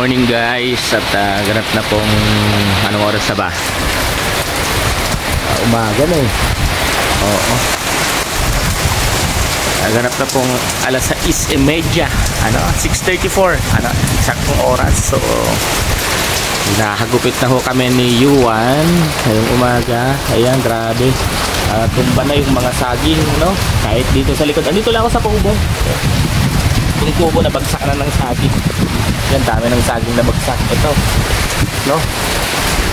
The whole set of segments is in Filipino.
morning guys, at ganap na pong anong oras na ba? Umaga na eh. Oo. Ganap na pong alas 6:30, 6:34, eksaktong oras. So nakagupit na ho kami ni Yuan ngayong umaga. Ayan, grabe, tumba na yung mga saging, no? Kahit dito sa likod. Andito lang ako sa kubo. Yung kubo na bagsak na ng saging. Yan, dami ng saging na bagsak. Ito, no?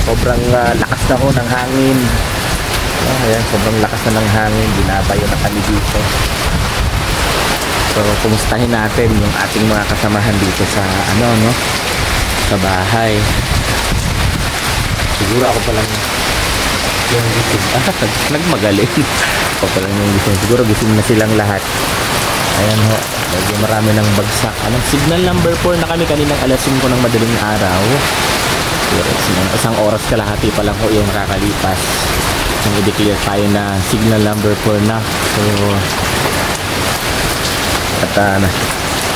Sobrang lakas na ho ng hangin. Ayan, sobrang lakas na ng hangin. Binabayo na kami dito. So, kumustahin natin yung ating mga kasamahan dito sa sa bahay. Siguro ako palang yung gising. Nagmagaling. Ako palang yung gising. Siguro gising na silang lahat. Ayan ho, medyo marami ng bagsak. Signal number 4 na kami kaninang alas 5 ng madaling araw. Isang oras kalahati pa lang ho yung nakakalipas. Nang i-declare tayo na signal number 4 na. So, at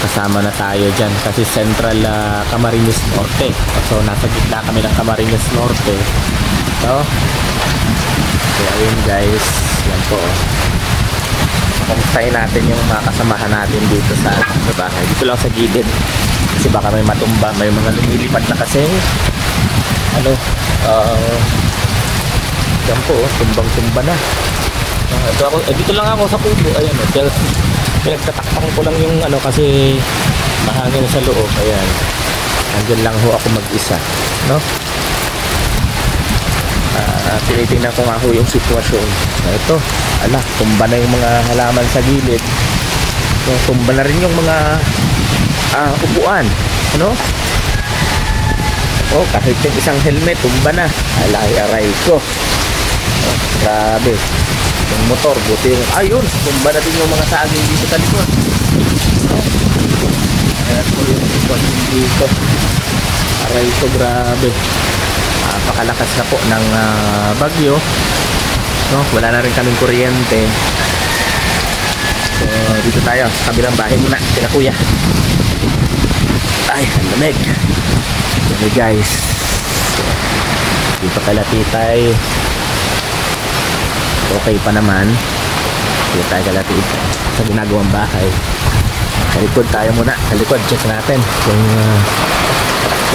kasama na tayo dyan kasi Central Camarines Norte. So, nasa gitna kami ng Camarines Norte. So, ayun guys, yan po. Kamustahin natin yung mga kasamahan natin dito sa bahay. Dito lang sa gilid kasi baka may matumba, may mga lumilipad na kasi yan po, tumbang-tumba na. Dito lang ako sa kubo. Ayan, pinagtatakpan ko lang yung kasi mahangin sa loob. Ayan, andyan lang ho ako mag-isa, no? Tinitingnan ko nga ho yung sitwasyon. Ito, tumba na yung mga halaman sa gilid. So, tumba na rin yung mga upuan, kahit yung isang helmet tumba na. Aray ko. Grabe. Yung motor, buti yung ayun, tumba na din yung mga saging dito sa likod. Ayan po yung sitwasyon dito. Aray ko, grabe. Napakalakas na po ng bagyo, no? Wala na rin kaming kuryente. So dito tayo sa kabilang bahay muna sila kuya. Ay, ang lamig. Okay guys, dito kala titay okay pa naman. Dito tayo kala titay sa ginagawang bahay. Sa likod tayo muna. Sa likod check natin kung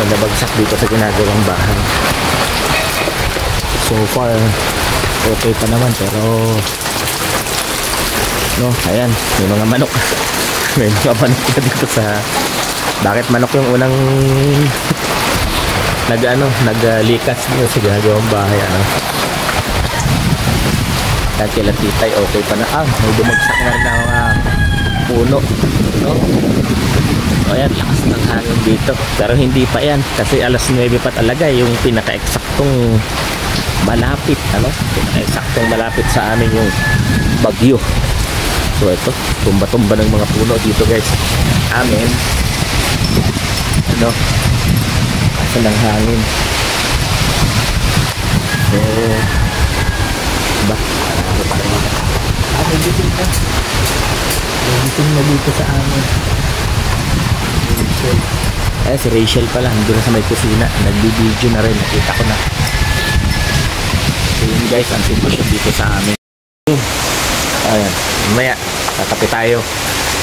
nabagsak dito sa ginagawang bahay. So far okay pa naman, pero ayan, may mga manok. May mga manok na dito sa... Bakit manok yung unang naglikas dito sa ginagawang bahay, At kailan titay okay pa na. May bumagsak na rin ang puno, no? Ayan, lakas ng hangin dito. Pero hindi pa yan kasi alas 9 pa talaga yung pinaka-eksaktong malapit, pinaka-eksaktong malapit sa amin yung bagyo. So ito, tumba-tumba ng mga puno dito guys. Amin. Kasi ng hangin. So, may bitin pa. May bitin na dito sa amin. Si Rachel pala, nandun na sa may kusina. Nagbibideo na rin, nakita ko na. So yun guys, ang sitwasyon dito sa amin. Ayan, mamaya kakape tayo.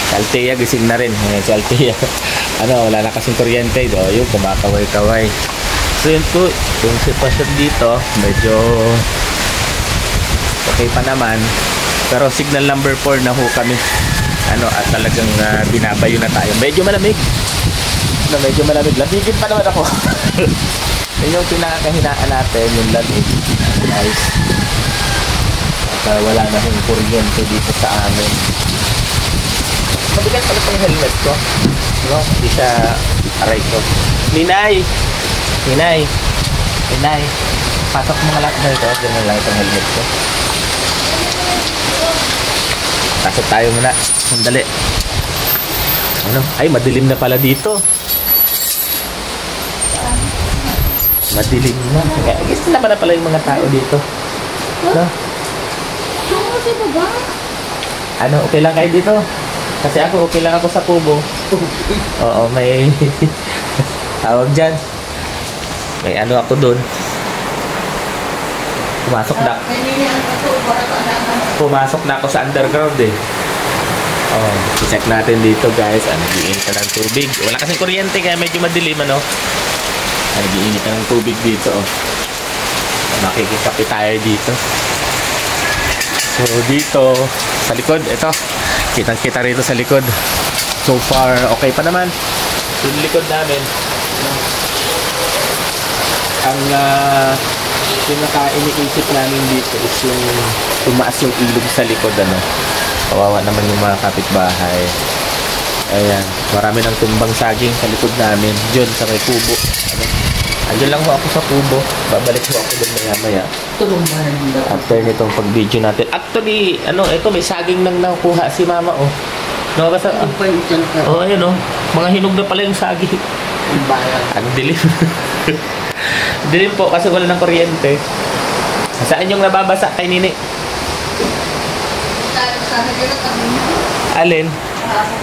Si Althea gising na rin. Ayan, si Althea wala na kasing kuryente. Yung kumakaway-kaway. So yun po, yung sitwasyon dito medyo okay pa naman, pero signal number 4 na ho kami. At talagang binabayo na tayo. Medyo malamig. Medyo malamig. Lamigin pa naman ako. Yun yung pinakakahinaan natin, yung lamig. Nice. At wala na hong kuryente dito sa amin. Mabigat pala itong helmet ko. Hindi siya aray ko. Ninay! Pasok mo nga lahat na ito. Ganun lang itong helmet ko. Pasok tayo muna. Sandali. Ay, madilim na pala dito. Madilim na. Gusto na pala yung mga tao dito. Okay lang kayo dito? Kasi ako, okay lang ako sa kubo. Oo, may Tawag dyan. May ano ako dun. Pumasok na ako sa underground eh. Oh, check natin dito guys. Nag-iinit ka ng tubig. Wala kasing kuryente kaya medyo madilim ano. Nag-iinit ka ng tubig dito oh. Makikikape tayo dito. So dito sa likod, ito. Kitang-kita rito sa likod. So far, okay pa naman. Yung likod namin. Ang pinaka-iniisip namin dito is yung tumaas yung ilog sa likod ano. Kawawa naman yung mga kapitbahay. Ayan, marami ng tumbang saging sa likod namin. Diyan sa may kubo. Ano? Andiyan lang ho ako sa kubo. Babalik ho ako doon maya-maya. After nitong pag-video natin. Actually, ano, ito may saging nang nakuha si mama oh. No, basta oh, ayun oh. Mga hinog na pala yung saging. Ang dilim. Dilim po kasi wala ng kuryente. Saan yung nababasa kay Nini? Alin?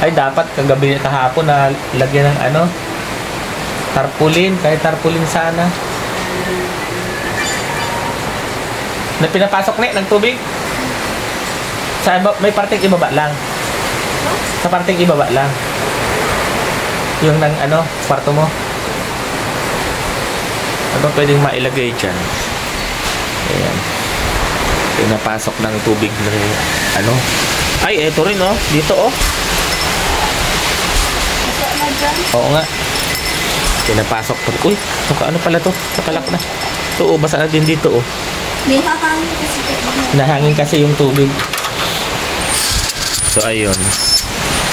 Ay dapat kagabi kahapon na lagyan ng ano tarpaulin, kahit tarpaulin sana na pinapasok na ng tubig sa may parteng ibaba lang, sa parteng ibaba lang yung ng ano kwarto mo. Ano pwedeng mailagay dyan? Ayan, pinapasok ng tubig ng ano. Ay, eto rin oh. Dito oh. Oo nga. Pinapasok po. Uy, ano pala to? Nakalak na. Ito oh, basa na din dito oh. May hahangin kasi. Nahangin kasi yung tubig. So ayun.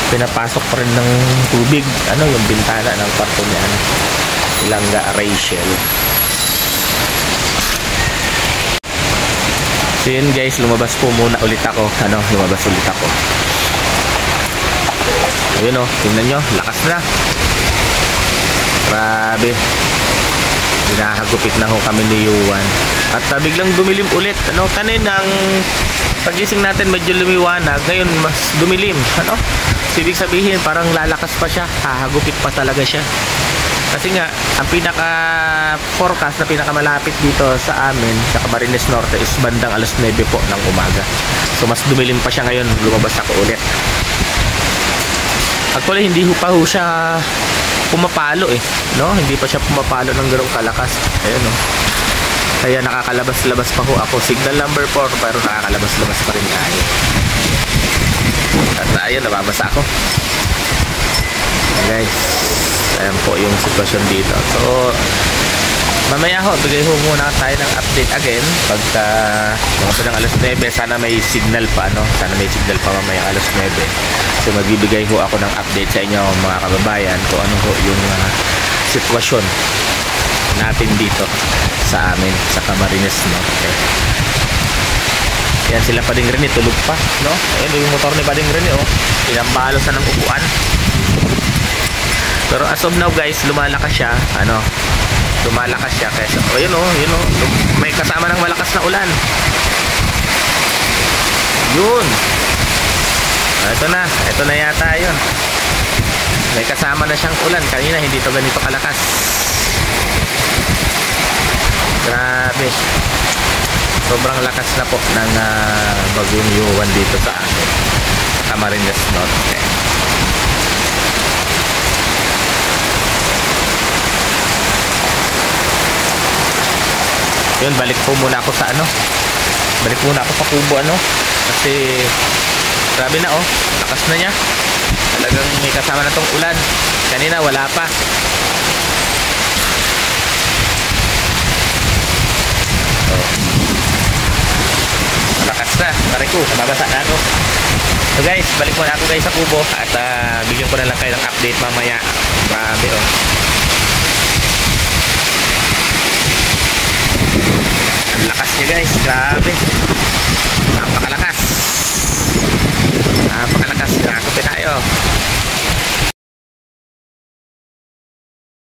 Pinapasok pa rin ng tubig. Ano yung bintana ng kwarto niya. Ano? Langga Rachel. So yun guys, lumabas po muna ulit ako. Ano, lumabas ulit ako. Ayun o, tingnan nyo, lakas na. Grabe. Hinahagupit na ho kami ni Yuan. At biglang dumilim ulit. Ano, kaninang pagising natin medyo lumiwanag. Ngayon mas dumilim. Ano? So, ibig sabihin parang lalakas pa siya. Hahagupit pa talaga siya. Kasi nga, ang pinaka-forecast na pinakamalapit dito sa amin, sa Camarines Norte, is bandang alas 9 po ng umaga. So, mas dumilim pa siya ngayon. Lumabas ako ulit. Actually, hindi pa ho siya pumapalo eh. No? Hindi pa siya pumapalo ng ganong kalakas. Ayun no. Kaya nakakalabas-labas pa ho ako. Signal number 4, pero nakakalabas-labas pa rin tayo. At ayun, nababasa ako. Okay, guys. Ayan po yung sitwasyon dito. So, mamaya ho, bigay ho muna tayo ng update again. Pagka mga pa ng alas 9, sana may signal pa, ano? Sana may signal pa mamaya alas 9. So, magbibigay ho ako ng update sa inyo mga kababayan kung ano ho yung sitwasyon natin dito sa amin, sa Camarines, no? Okay. Yan sila Pading Rene, tulog pa, no? Ayan yung motor ni Pading Rene, oh. Pinambalo sa ng upuan. Pero as of now guys, lumalakas siya. Ano? Lumalakas siya kaysa oh, yun oh, yun oh. May kasama ng malakas na ulan. Yun. Ito na yata yun. May kasama na siyang ulan. Kanina hindi to ganito kalakas. Grabe. Sobrang lakas na po ng bagong Yuan dito sa amin. Camarines Norte. Yun, balik po muna ako sa ano. Balik muna ako sa kubo ano. Kasi grabe na oh. Lakas na niya. Talagang may kasama na tong ulan. Kanina wala pa. Oh. Lakas na. Pare ko, nababasa na ako. So guys, balik muna ako guys sa kubo. At bigyan ko na lang kayo ng update mamaya. Grabe oh. Ang lakas niya guys, grabe. Napakalakas. Napakalakas. Nakakapit tayo.